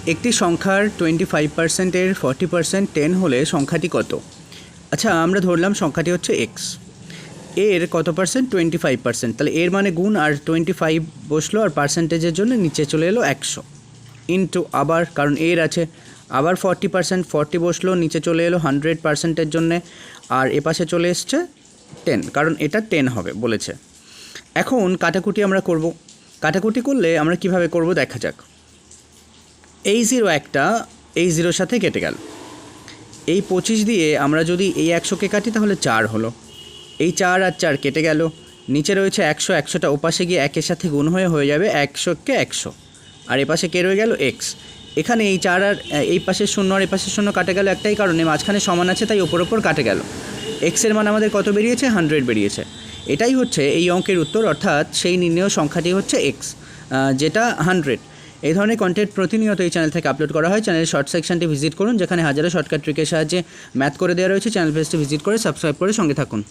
একটি সংখ্যার 25% এর 40% 10 হলে সংখ্যাটি কত? আচ্ছা, আমরা ধরলাম সংখ্যাটি হচ্ছে এক্স, এর কত পার্সেন্ট? 25%। তাহলে এর মানে গুণ আর 25 বসলো, আর পার্সেন্টেজের জন্য নিচে চলে এলো 100 ইন্টু আবার, কারণ এর আছে, আবার 40%, 40 বসলো, নিচে চলে এলো 100%-এর জন্যে, আর এপাশে চলে এসছে 10, কারণ এটা 10 হবে বলেছে। এখন কাটাকুটি আমরা করব। কাটাকুটি করলে আমরা কিভাবে করব দেখা যাক। এই 0 একটা এই 0-র সাথে কেটে গেল। এই 25 দিয়ে আমরা যদি এই 100কে কাটি তাহলে 4 হলো। এই 4 আর 4 কেটে গেল। নিচে রয়েছে 100, 100টা ওপাশে গিয়ে একের সাথে গুণ হয়ে যাবে 100কে 100, আর এপাশে কে রয়ে গেল? এক্স। এখানে এই 4 আর এই পাশের 0 আর এই পাশের 0 কাটে গেল একটাই কারণে, মাঝখানে সমান আছে তাই ওপর কাটে গেল। এক্সের মান আমাদের কত বেরিয়েছে? 100 বেরিয়েছে। এটাই হচ্ছে এই অঙ্কের উত্তর, অর্থাৎ সেই নির্ণেয় সংখ্যাটি হচ্ছে এক্স, যেটা 100। এই ধরনের কন্টেন্ট প্রতিনিয়ত এই চ্যানেল থেকে আপলোড করা হয়। চ্যানেলের শর্ট সেকশনটি ভিজিট করুন, যেখানে হাজারো শর্টকাট ট্রিকের সাহায্যে ম্যাথ করে দেওয়া রয়েছে। চ্যানেল পেজটি ভিজিট করে সাবস্ক্রাইব করে সঙ্গে থাকুন।